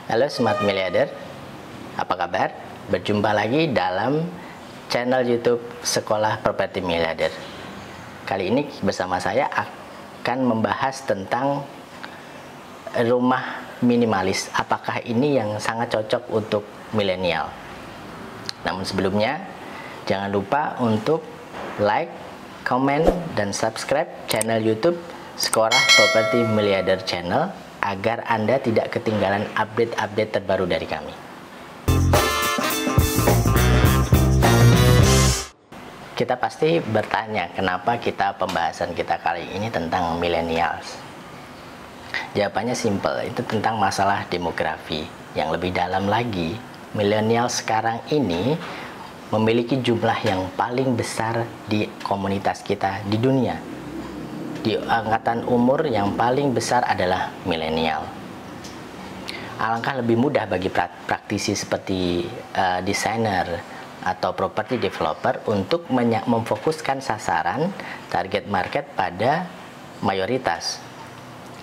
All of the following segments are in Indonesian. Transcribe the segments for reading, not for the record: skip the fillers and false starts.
Halo Smart Miliarder, apa kabar? Berjumpa lagi dalam channel YouTube Sekolah Properti Miliarder. Kali ini bersama saya akan membahas tentang rumah minimalis. Apakah ini yang sangat cocok untuk milenial? Namun sebelumnya, jangan lupa untuk like, komen, dan subscribe channel YouTube Sekolah Properti Miliarder Channel agar Anda tidak ketinggalan update-update terbaru dari kami. Kita pasti bertanya, kenapa pembahasan kita kali ini tentang millennials? Jawabannya simple, itu tentang masalah demografi. Yang lebih dalam lagi, millennials sekarang ini memiliki jumlah yang paling besar di komunitas kita di dunia. Di angkatan umur yang paling besar adalah milenial. Alangkah lebih mudah bagi praktisi seperti desainer atau property developer untuk memfokuskan sasaran target market pada mayoritas,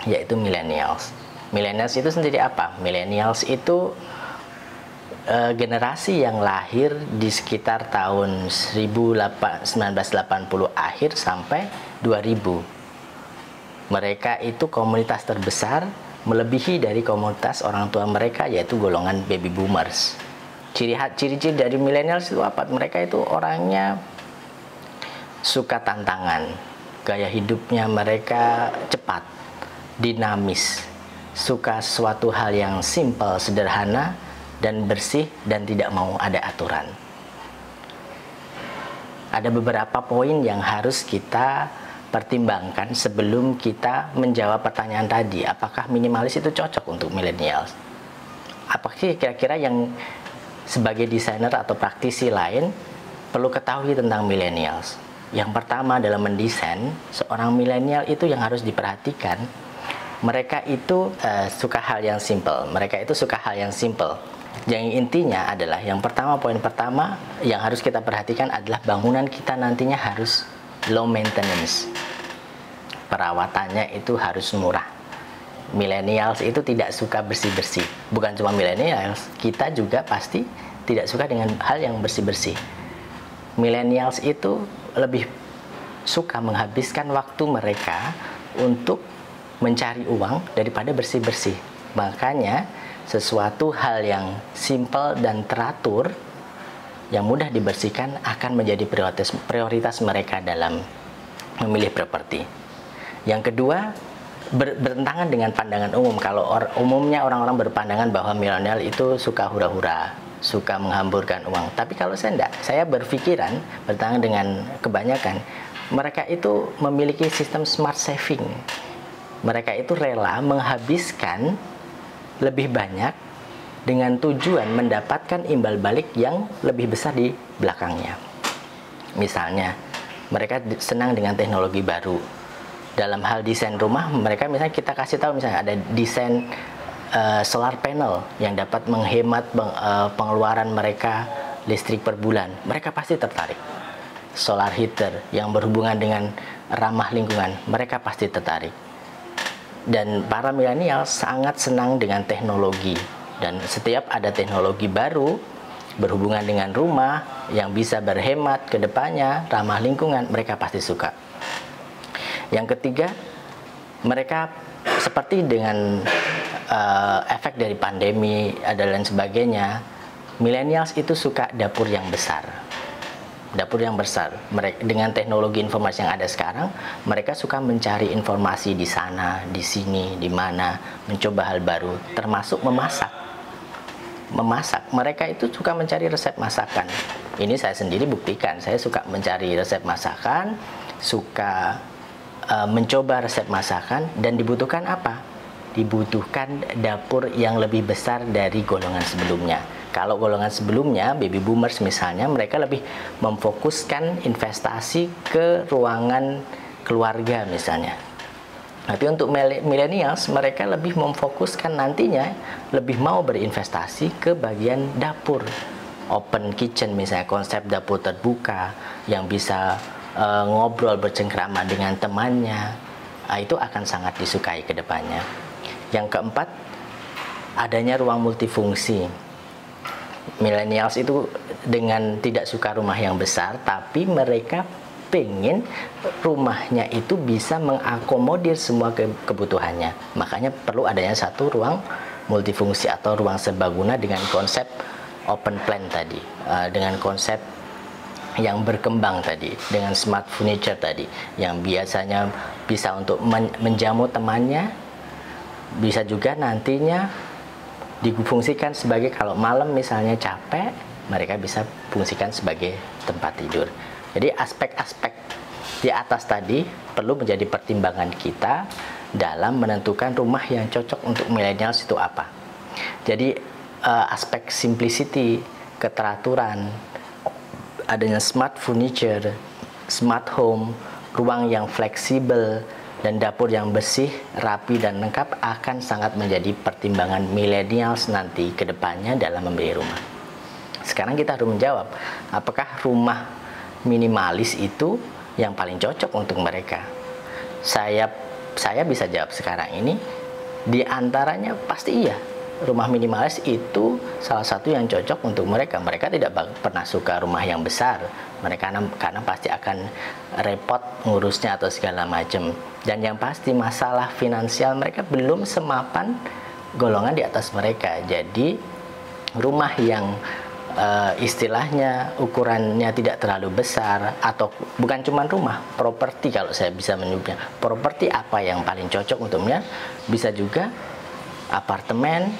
yaitu millennials. Millennials itu sendiri apa? Millennials itu generasi yang lahir di sekitar tahun 1980 akhir sampai 2000. Mereka itu komunitas terbesar, melebihi dari komunitas orang tua mereka, yaitu golongan baby boomers. Ciri-ciri dari millennials itu apa? Mereka itu orangnya suka tantangan, gaya hidupnya mereka cepat, dinamis, suka suatu hal yang simple, sederhana, dan bersih, dan tidak mau ada aturan. Ada beberapa poin yang harus kita pertimbangkan sebelum kita menjawab pertanyaan tadi, apakah minimalis itu cocok untuk millennials? Apa sih kira-kira yang sebagai desainer atau praktisi lain perlu ketahui tentang millennials? Yang pertama dalam mendesain, seorang milenial itu yang harus diperhatikan, mereka itu suka hal yang simple. Mereka itu suka hal yang simple. Yang intinya adalah, poin pertama yang harus kita perhatikan adalah bangunan kita nantinya harus low maintenance. Perawatannya itu harus murah. Millennials itu tidak suka bersih-bersih. Bukan cuma millennials, kita juga pasti tidak suka dengan hal yang bersih-bersih. Millennials itu lebih suka menghabiskan waktu mereka untuk mencari uang daripada bersih-bersih. Makanya sesuatu hal yang simple dan teratur yang mudah dibersihkan akan menjadi prioritas mereka dalam memilih properti. Yang kedua, bertentangan dengan pandangan umum. Kalau umumnya orang-orang berpandangan bahwa milenial itu suka hura-hura, suka menghamburkan uang. Tapi kalau saya enggak, saya berpikiran bertentangan dengan kebanyakan. Mereka itu memiliki sistem smart saving. Mereka itu rela menghabiskan lebih banyak dengan tujuan mendapatkan imbal balik yang lebih besar di belakangnya. Misalnya, mereka senang dengan teknologi baru. Dalam hal desain rumah, mereka misalnya kita kasih tahu misalnya ada desain solar panel yang dapat menghemat pengeluaran mereka listrik per bulan. Mereka pasti tertarik. Solar heater yang berhubungan dengan ramah lingkungan, mereka pasti tertarik. Dan para milenial sangat senang dengan teknologi. Dan setiap ada teknologi baru berhubungan dengan rumah yang bisa berhemat ke depannya, ramah lingkungan, mereka pasti suka. Yang ketiga, mereka seperti dengan efek dari pandemi dan lain sebagainya, millennials itu suka dapur yang besar. Dapur yang besar. Dengan teknologi informasi yang ada sekarang, mereka suka mencari informasi di sana, di sini, di mana, mencoba hal baru, termasuk memasak. Mereka itu suka mencari resep masakan. Ini saya sendiri buktikan, saya suka mencari resep masakan, suka mencoba resep masakan, dan dibutuhkan apa? Dibutuhkan dapur yang lebih besar dari golongan sebelumnya. Kalau golongan sebelumnya, baby boomers misalnya, mereka lebih memfokuskan investasi ke ruangan keluarga misalnya. Tapi untuk millennials, mereka lebih memfokuskan nantinya, lebih mau berinvestasi ke bagian dapur. Open kitchen misalnya, konsep dapur terbuka yang bisa ngobrol bercengkrama dengan temannya. Itu akan sangat disukai ke depannya. Yang keempat, adanya ruang multifungsi. Millennials itu dengan tidak suka rumah yang besar, tapi mereka pengen rumahnya itu bisa mengakomodir semua kebutuhannya. Makanya perlu adanya satu ruang multifungsi atau ruang serbaguna dengan konsep open plan tadi, dengan konsep yang berkembang tadi, dengan smart furniture tadi, yang biasanya bisa untuk menjamu temannya, bisa juga nantinya difungsikan sebagai kalau malam misalnya capek, mereka bisa fungsikan sebagai tempat tidur. Jadi aspek-aspek di atas tadi perlu menjadi pertimbangan kita dalam menentukan rumah yang cocok untuk millennials itu apa. Jadi aspek simplicity, keteraturan, adanya smart furniture, smart home, ruang yang fleksibel, dan dapur yang bersih, rapi, dan lengkap akan sangat menjadi pertimbangan millennials nanti ke depannya dalam membeli rumah. Sekarang kita harus menjawab, apakah rumah minimalis itu yang paling cocok untuk mereka? Saya bisa jawab sekarang ini, di antaranya pasti iya. Rumah minimalis itu salah satu yang cocok untuk mereka. Mereka tidak pernah suka rumah yang besar. Mereka karena pasti akan repot ngurusnya atau segala macam. Dan yang pasti masalah finansial mereka belum semapan golongan di atas mereka. Jadi rumah yang istilahnya ukurannya tidak terlalu besar, atau bukan cuma rumah, properti kalau saya bisa menyebutnya, properti apa yang paling cocok untuknya, bisa juga apartemen,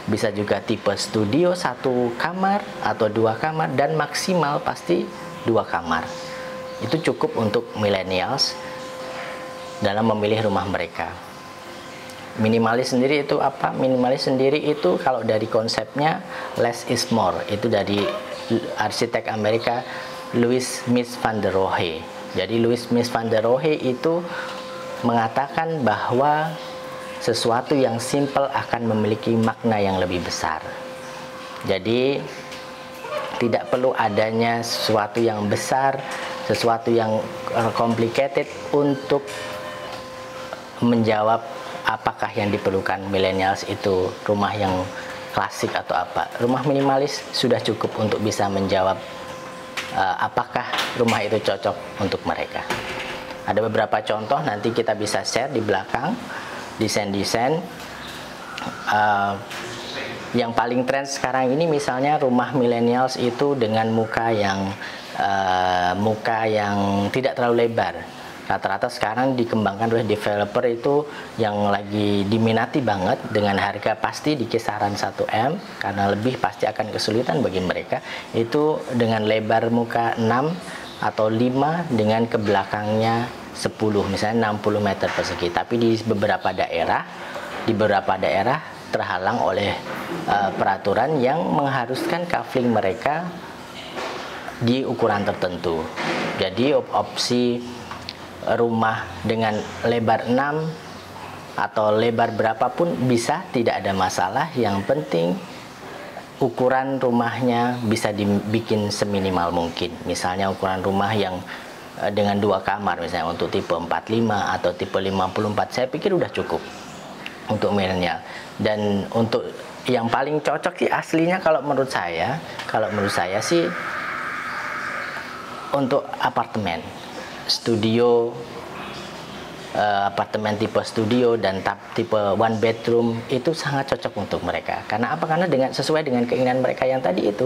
bisa juga tipe studio 1 kamar atau 2 kamar, dan maksimal pasti 2 kamar. Itu cukup untuk millennials dalam memilih rumah mereka. Minimalis sendiri itu apa? Minimalis sendiri itu kalau dari konsepnya less is more. Itu dari arsitek Amerika Louis Mies van der Rohe. Jadi Louis Mies van der Rohe itu mengatakan bahwa sesuatu yang simple akan memiliki makna yang lebih besar. Jadi tidak perlu adanya sesuatu yang besar, sesuatu yang complicated untuk menjawab apakah yang diperlukan millennials itu rumah yang klasik atau apa. Rumah minimalis sudah cukup untuk bisa menjawab apakah rumah itu cocok untuk mereka. Ada beberapa contoh nanti kita bisa share di belakang, desain-desain yang paling tren sekarang ini. Misalnya rumah millennials itu dengan muka yang tidak terlalu lebar. Rata-rata sekarang dikembangkan oleh developer itu yang lagi diminati banget, dengan harga pasti di kisaran 1M, karena lebih pasti akan kesulitan bagi mereka. Itu dengan lebar muka 6 atau 5 dengan ke belakangnya 10, misalnya 60 meter persegi. Tapi di beberapa daerah terhalang oleh peraturan yang mengharuskan kafling mereka di ukuran tertentu. Jadi opsi rumah dengan lebar 6 atau lebar berapapun bisa, tidak ada masalah. Yang penting ukuran rumahnya bisa dibikin seminimal mungkin. Misalnya ukuran rumah yang dengan 2 kamar, misalnya untuk tipe 45 atau tipe 54, saya pikir udah cukup untuk milenial. Dan untuk yang paling cocok sih aslinya kalau menurut saya sih untuk apartemen studio, apartemen tipe studio dan tipe 1 bedroom itu sangat cocok untuk mereka. Karena apa? Karena sesuai dengan keinginan mereka yang tadi itu,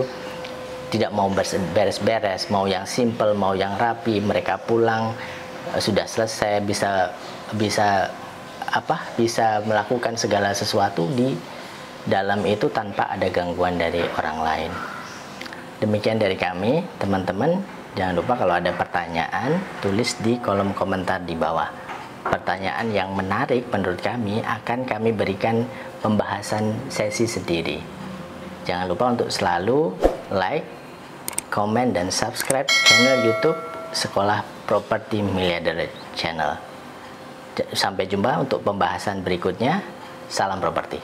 tidak mau beres-beres, mau yang simple, mau yang rapi. Mereka pulang sudah selesai, bisa melakukan segala sesuatu di dalam itu tanpa ada gangguan dari orang lain. Demikian dari kami, teman-teman. Jangan lupa kalau ada pertanyaan, tulis di kolom komentar di bawah. Pertanyaan yang menarik menurut kami akan kami berikan pembahasan sesi sendiri. Jangan lupa untuk selalu like, komen, dan subscribe channel YouTube Sekolah Properti Miliarder Channel. Sampai jumpa untuk pembahasan berikutnya. Salam properti.